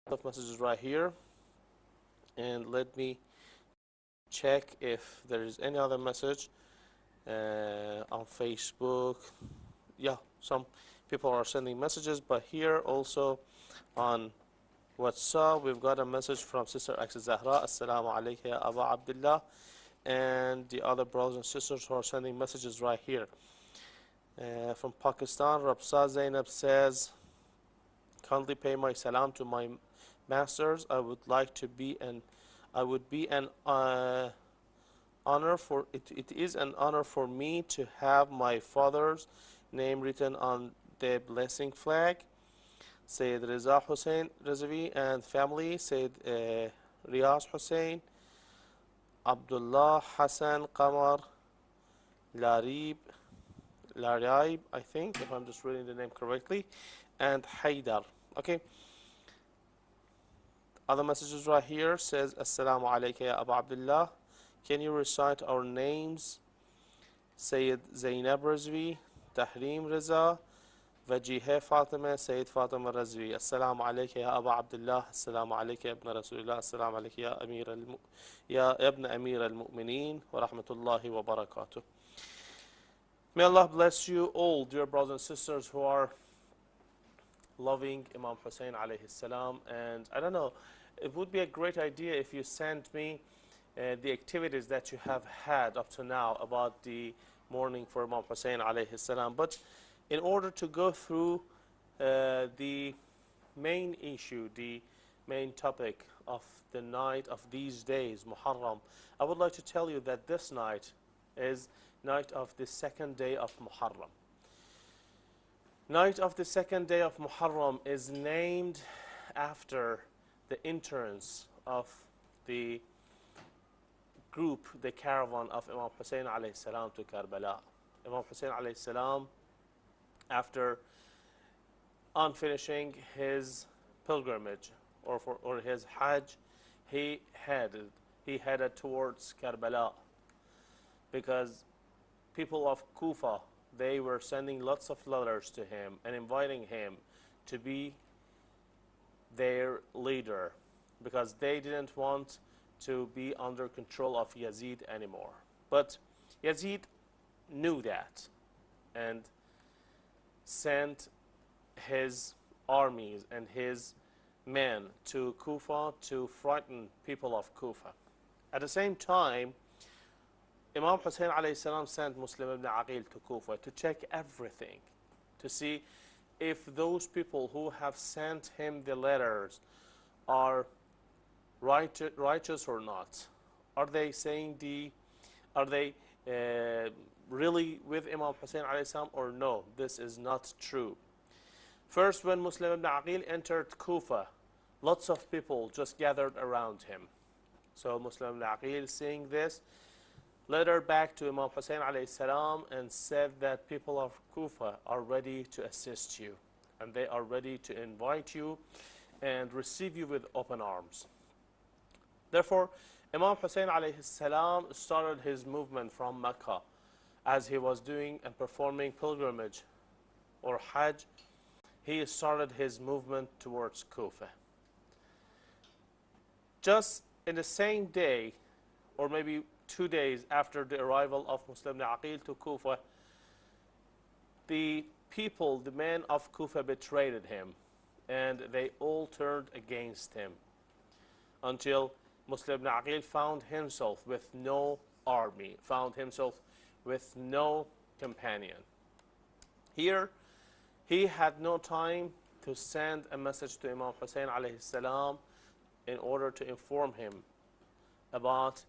of messages right here, and let me check if there is any other message on Facebook. Yeah, some people are sending messages, but here also on WhatsApp we've got a message from Sister Zahra. Assalamu alaikum ya Aba Abdillah, and the other brothers and sisters who are sending messages right here. From Pakistan, Rabsa Zainab says, kindly pay my salam to my masters. I would be an honor for it. It is an honor for me to have my father's name written on the blessing flag. Sayyid Reza Hussein Rizvi and family. Sayyid Riyaz Hussein, Abdullah Hassan Qamar Larib, I think, if I'm just reading the name correctly, and Haidar. Okay. Other messages right here says, Assalamu alaikum ya Aba Abdillah. Can you recite our names? Sayyid Zainab Razvi, Tahrim Reza, Vajihe Fatima, Sayyid Fatima Razvi. Assalamu alaikum ya Aba Abdillah. Assalamu alaikum ya Ibn Rasulullah. Assalamu alaikum ya Ibn Amir al-Mu'mineen wa rahmatullahi wa barakatuh. May Allah bless you all, dear brothers and sisters who are loving Imam Hussein alayhi salam. And I don't know, it would be a great idea if you sent me the activities that you have had up to now about the mourning for Imam Hussein alayhi salam. But in order to go through the main issue, the main topic of the night of these days, Muharram, I would like to tell you that this night is night of the second day of Muharram. Night of the second day of Muharram is named after the entrance of the group, the caravan of Imam Hussein alayhi salam to Karbala. Imam Hussein alayhi salam, after on finishing his pilgrimage or his Hajj, he headed towards Karbala, because people of Kufa, they were sending lots of letters to him and inviting him to be their leader, because they didn't want to be under control of Yazid anymore. But Yazid knew that and sent his armies and his men to Kufa to frighten people of Kufa. At the same time, Imam Hussein alayhi salam sent Muslim ibn Aqil to Kufa to check everything, to see if those people who have sent him the letters are righteous or not. Are they really with Imam Hussein alayhi salam or no? This is not true. First, when Muslim ibn Aqil entered Kufa, lots of people just gathered around him. So Muslim ibn Aqil, seeing this, letter back to Imam Hussein alayhi salam and said that people of Kufa are ready to assist you, and they are ready to invite you and receive you with open arms. Therefore, Imam Hussein alayhi salam started his movement from Mecca, as he was doing and performing pilgrimage or Hajj. He started his movement towards Kufa. Just in the same day, or maybe 2 days after the arrival of Muslim ibn Aqil to Kufa, the people, the men of Kufa, betrayed him, and they all turned against him, until Muslim ibn Aqil found himself with no army, found himself with no companion. Here, he had no time to send a message to Imam Hussein alayhi salam in order to inform him about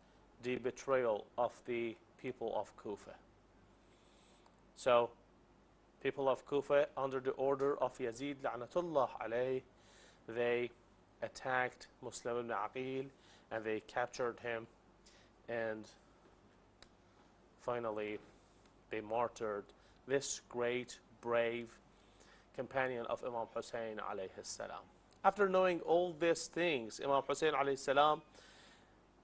the betrayal of the people of Kufa. So, people of Kufa, under the order of Yazid la'natullah alayh, they attacked Muslim ibn Aqil and they captured him, and finally they martyred this great, brave companion of Imam Hussein alayhi salam. After knowing all these things, Imam Hussein alayhi salam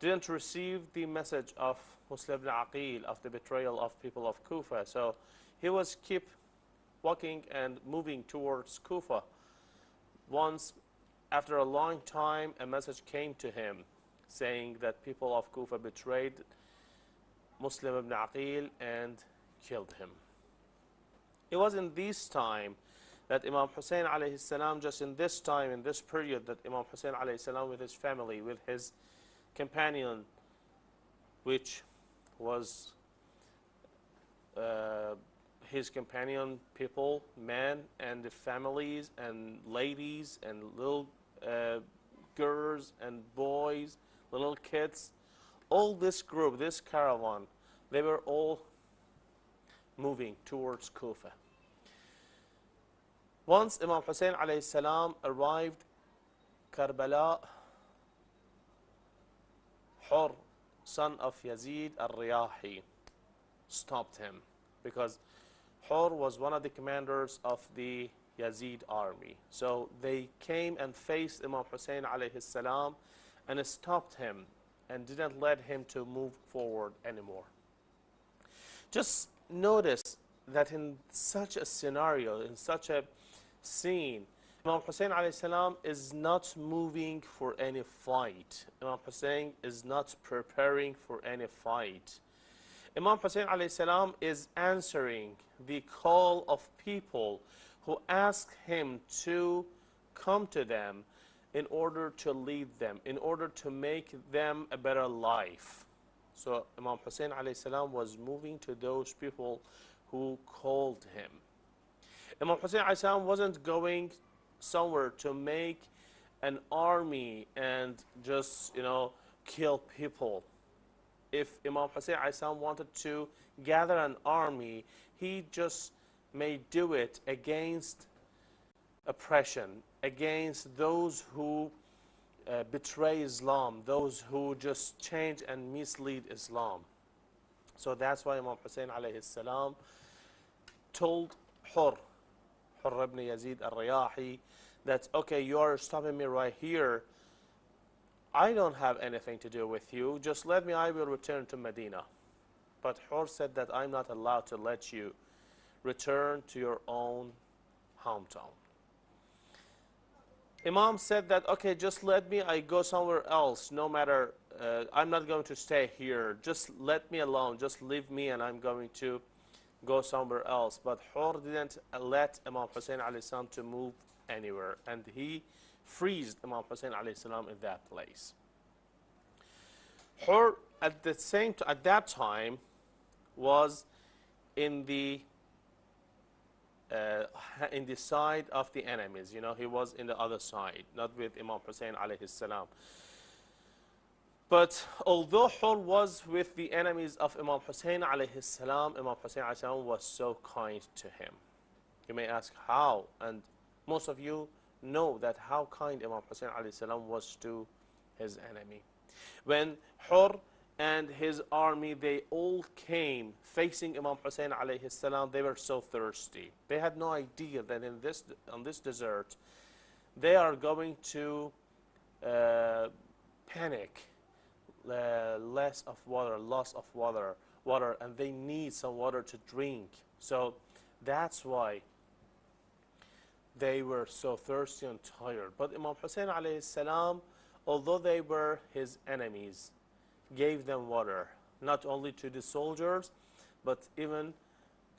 didn't receive the message of Muslim ibn Aqil of the betrayal of people of Kufa. So he was keep walking and moving towards Kufa. Once after a long time, a message came to him saying that people of Kufa betrayed Muslim ibn Aqil and killed him. It was in this time that Imam Hussein alayhi salam, just in this time, in this period, that Imam Hussein alayhi salam with his family, with his companion, which was his companion people, men and the families and ladies and little girls and boys, little kids, all this group, this caravan, they were all moving towards Kufa. Once Imam Hussein alayhi salam arrived Karbala, Hur, son of Yazid al-Riyahi, stopped him because Hur was one of the commanders of the Yazid army. So they came and faced Imam Hussein alayhi salam and stopped him and didn't let him to move forward anymore. Just notice that in such a scenario, in such a scene, Imam Hussein alayhi salam is not moving for any fight. Imam Hussein is not preparing for any fight. Imam Hussein alayhi salam is answering the call of people who ask him to come to them in order to lead them, in order to make them a better life. So Imam Hussein alayhi salam was moving to those people who called him. Imam Hussein alayhi salam wasn't going somewhere to make an army and just, kill people. If Imam Hussein alayhi salam wanted to gather an army, he just may do it against oppression, against those who betray Islam, those who just change and mislead Islam. So that's why Imam Hussein alayhi salam told Hur ibn Yazid al-Riyahi that, okay, you are stopping me right here. I don't have anything to do with you. Just let me, I will return to Medina. But Hur said that I'm not allowed to let you return to your own hometown. Imam said that, okay, just let me, I go somewhere else, no matter, I'm not going to stay here. Just let me alone, just leave me and I'm going to go somewhere else. But Hur didn't let Imam Hussein alayhi salam to move anywhere, and he freezed Imam Hussein alayhi salam in that place. Hur at that time was in the side of the enemies. He was in the other side, not with Imam Hussein alayhi salam. But although Hur was with the enemies of Imam Hussein alayhi salam, Imam Hussein alayhi salam was so kind to him. You may ask how, and most of you know that how kind Imam Hussein alayhi salam was to his enemy. When Hur and his army, they all came facing Imam Hussein alayhi salam, they were so thirsty. They had no idea that on this desert, they are going to panic, loss of water, and they need some water to drink. So that's why they were so thirsty and tired. But Imam Hussein alayhi salam, although they were his enemies, gave them water, not only to the soldiers, but even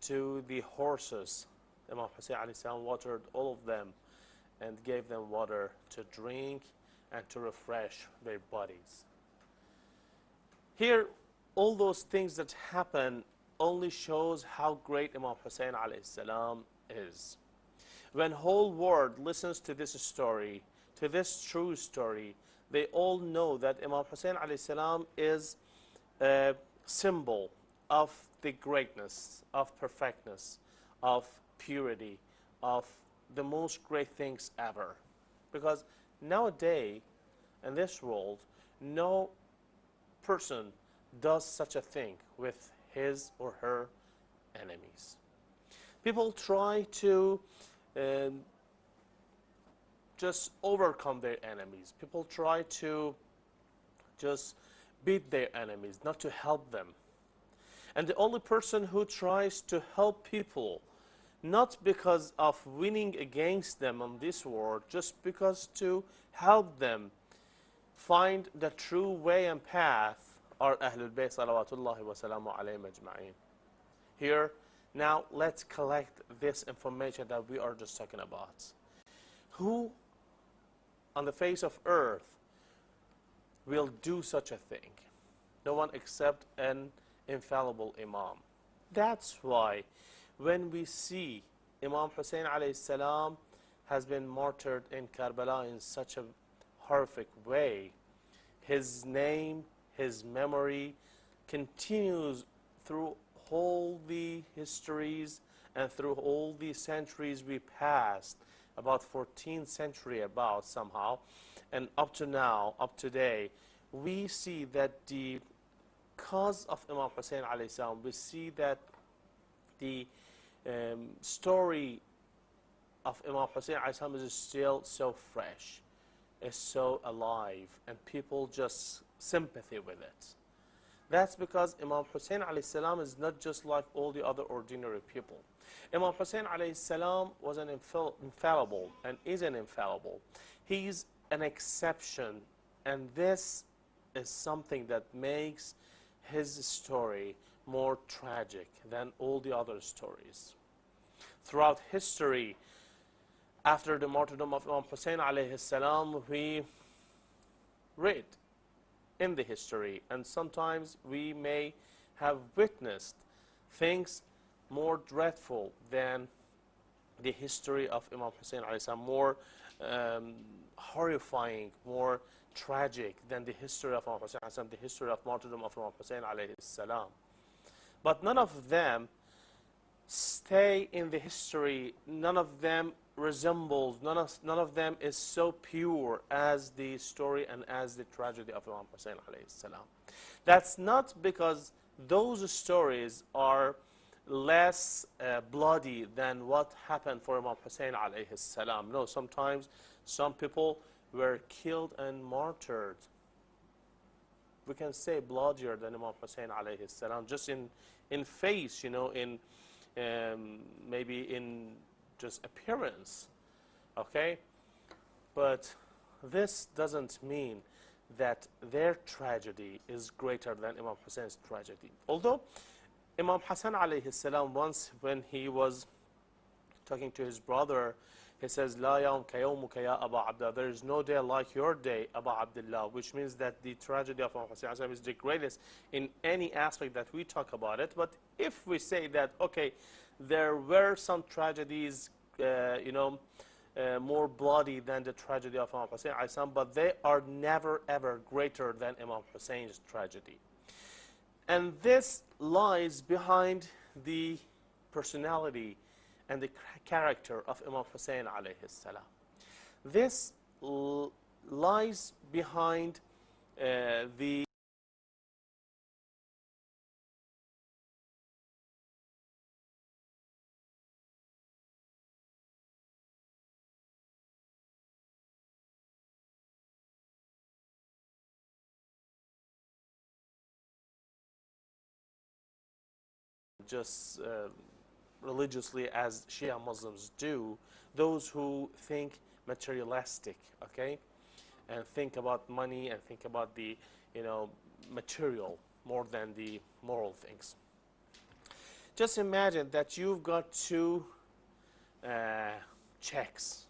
to the horses. Imam Hussein alayhi salam watered all of them and gave them water to drink and to refresh their bodies. Here, all those things that happen only shows how great Imam Hussein alayhi salam is. When whole world listens to this story, to this true story, they all know that Imam Hussein alayhi salam is a symbol of the greatness, of perfectness, of purity, of the most great things ever. Because nowadays, in this world, no person does such a thing with his or her enemies. People try to just overcome their enemies. People try to just beat their enemies, not to help them. And the only person who tries to help people not because of winning against them on this world, just because to help them find the true way and path are Ahlul Bayt salawatullahi wa salamu alayhim ajma'in. Here, now let's collect this information that we are just talking about. Who on the face of earth will do such a thing? No one except an infallible Imam. That's why when we see Imam Hussein alayhi salam has been martyred in Karbala in such a horrific way, his name, his memory continues through all the histories and through all the centuries we passed, about 14th century about somehow, and up to now, up to today, we see that the cause of Imam Hussein alayhi salam, we see that the story of Imam Hussein alayhi salam is still so fresh, is so alive, and people just sympathy with it. That's because Imam Hussein alayhi salam is not just like all the other ordinary people. Imam Hussein alayhi salam was an infallible and is an infallible. He's an exception, and this is something that makes his story more tragic than all the other stories. Throughout history, after the martyrdom of Imam Hussein alayhi salam, we read in the history, and sometimes we may have witnessed things more dreadful than the history of Imam Hussein alayhi salam, more horrifying, more tragic than the history of Imam Hussein alayhi salam, the history of martyrdom of Imam Hussein alayhi salam. But none of them stay in the history, none of them resembles, none of them is so pure as the story and as the tragedy of Imam Hussein alayhi salam. That's not because those stories are less bloody than what happened for Imam Hussein alayhi salam. No, sometimes some people were killed and martyred. We can say bloodier than Imam Hussein alayhi salam, just in face, you know, in maybe in just appearance, okay? But this doesn't mean that their tragedy is greater than Imam Hussein's tragedy. Although Imam Hassan alayhi salam, once when he was talking to his brother, he says, La yawm ka yawmuka ya Aba Abdillah. There is no day like your day, Aba Abdillah, which means that the tragedy of Imam Hussein is the greatest in any aspect that we talk about it. But if we say that, okay, there were some tragedies, more bloody than the tragedy of Imam Hussein, but they are never ever greater than Imam Hussein's tragedy. And this lies behind the personality and the character of Imam Hussein alayhi salam. This lies behind the just religiously as Shia Muslims do, those who think materialistic, okay, and think about money and think about the, material more than the moral things. Just imagine that you've got two checks.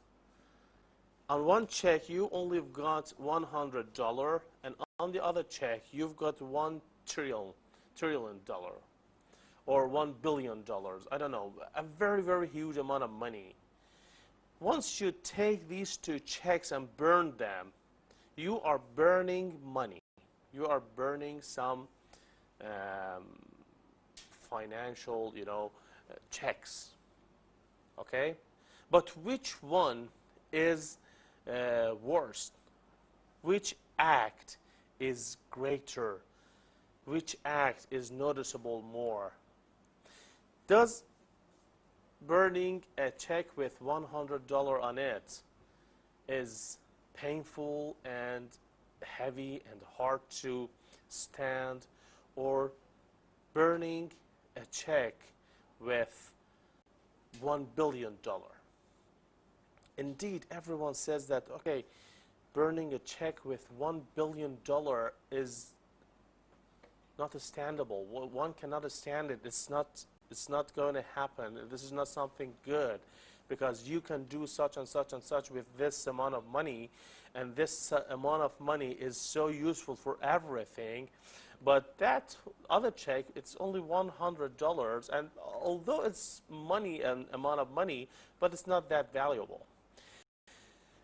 On one check, you only got $100, and on the other check, you've got $1 trillion, or $1 billion. I don't know, a very, very huge amount of money. Once you take these two checks and burn them, you are burning money. You are burning some financial, checks. Okay? But which one is worse? Which act is greater? Which act is noticeable more? Does burning a check with $100 on it is painful and heavy and hard to stand, or burning a check with $1 billion. Indeed, everyone says that, okay, burning a check with $1 billion is not understandable. One cannot stand it. It's not going to happen. This is not something good, because you can do such and such and such with this amount of money, and this amount of money is so useful for everything. But that other check, it's only $100, and although it's money, an amount of money, but it's not that valuable.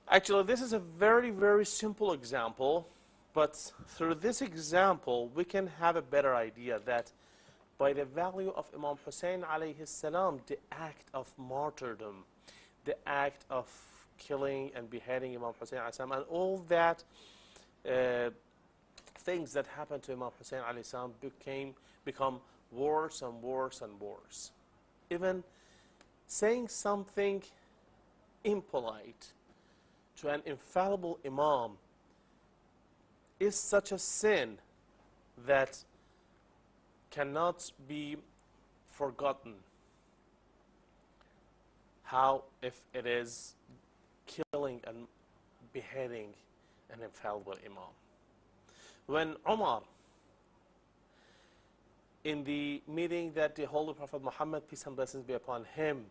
Actually, this is a very, very simple example, but through this example, we can have a better idea that by the value of Imam Hussein alayhi salam, the act of martyrdom, the act of killing and beheading Imam Hussein alayhi salam, and all that things that happened to Imam Hussein alayhi salam become worse and worse and worse. Even saying something impolite to an infallible Imam is such a sin that cannot be forgotten. How if it is killing and beheading an infallible Imam? When Umar, in the meeting that the Holy Prophet Muhammad, peace and blessings be upon him,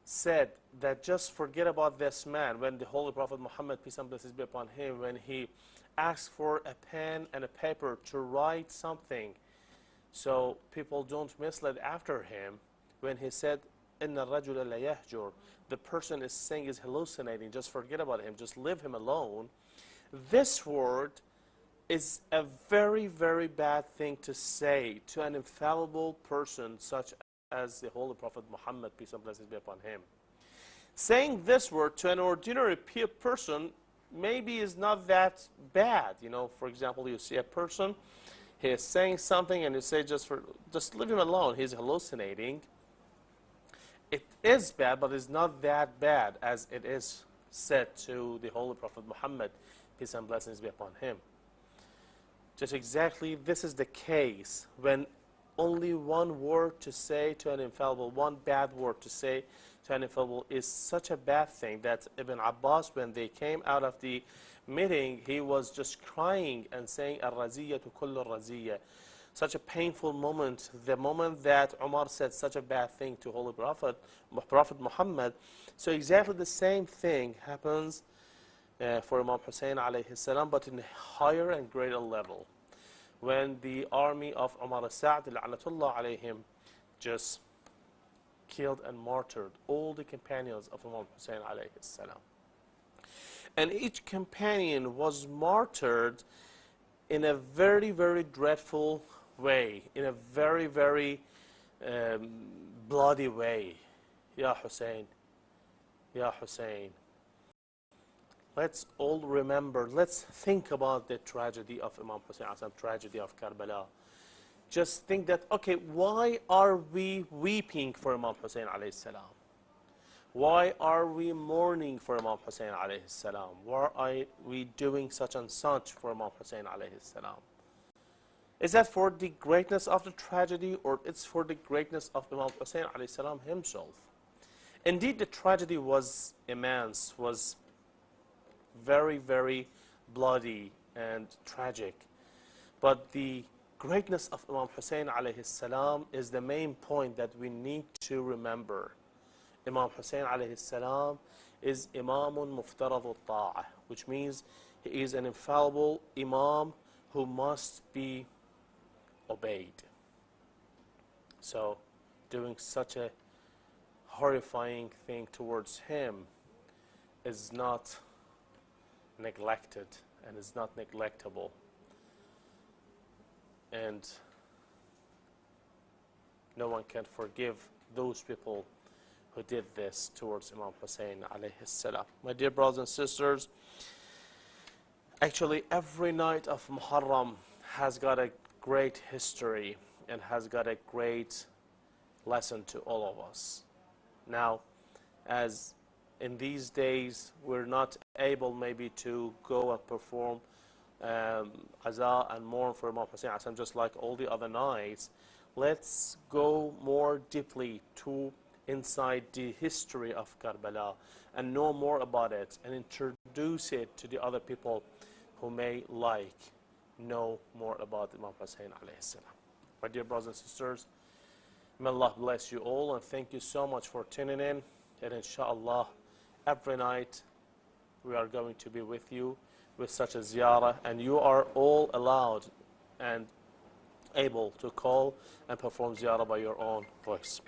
said that just forget about this man, when the Holy Prophet Muhammad, peace and blessings be upon him, when he asked for a pen and a paper to write something so people don't mislead after him, when he said, Inna rajula la yahjur, the person is saying is hallucinating, just forget about him, just leave him alone. This word is a very, very bad thing to say to an infallible person such as the Holy Prophet Muhammad, peace and blessings be upon him. Saying this word to an ordinary person maybe is not that bad. You know, for example, you see a person, he is saying something and you say just leave him alone, he's hallucinating. It is bad, but it's not that bad as it is said to the Holy Prophet Muhammad, peace and blessings be upon him. Just exactly this is the case when only one word to say to an infallible, one bad word to say to an infallible is such a bad thing that Ibn Abbas, when they came out of the meeting, he was just crying and saying, Ar-raziyatu kullu raziyya. Such a painful moment, the moment that Umar said such a bad thing to Holy Prophet Muhammad. So exactly the same thing happens for Imam Hussein alayhi salam, but in a higher and greater level. When the army of Umar al-Sa'd la'natullah alayhim just killed and martyred all the companions of Imam Hussein alayhi salam. And each companion was martyred in a very, very dreadful way, in a very, very bloody way. Ya Hussein, Ya Hussein. Let's all remember, let's think about the tragedy of Imam Hussein, tragedy of Karbala. Just think that, okay, why are we weeping for Imam Hussein alayhi salam? Why are we mourning for Imam Hussein alayhi salam? Why are we doing such and such for Imam Hussein alayhi salam? Is that for the greatness of the tragedy, or it's for the greatness of Imam Hussein alayhi salam himself? Indeed, the tragedy was immense, was very, very bloody and tragic. But the greatness of Imam Hussein alayhi salam is the main point that we need to remember. Imam Hussein alayhi salam is Imamun Muftarad al-Ta'ah, which means he is an infallible Imam who must be obeyed. So doing such a horrifying thing towards him is not neglected and is not neglectable. And no one can forgive those people who did this towards Imam Hussein alayhi salam. My dear brothers and sisters, actually every night of Muharram has got a great history and has got a great lesson to all of us. Now, as in these days we're not able maybe to go and perform Aza and mourn for Imam Hussein just like all the other nights, let's go more deeply to inside the history of Karbala and know more about it and introduce it to the other people who may know more about Imam Hussein alayhi salam. My dear brothers and sisters, may Allah bless you all, and thank you so much for tuning in. And inshallah, every night we are going to be with you with such a ziyarah, and you are all allowed and able to call and perform ziyarah by your own voice.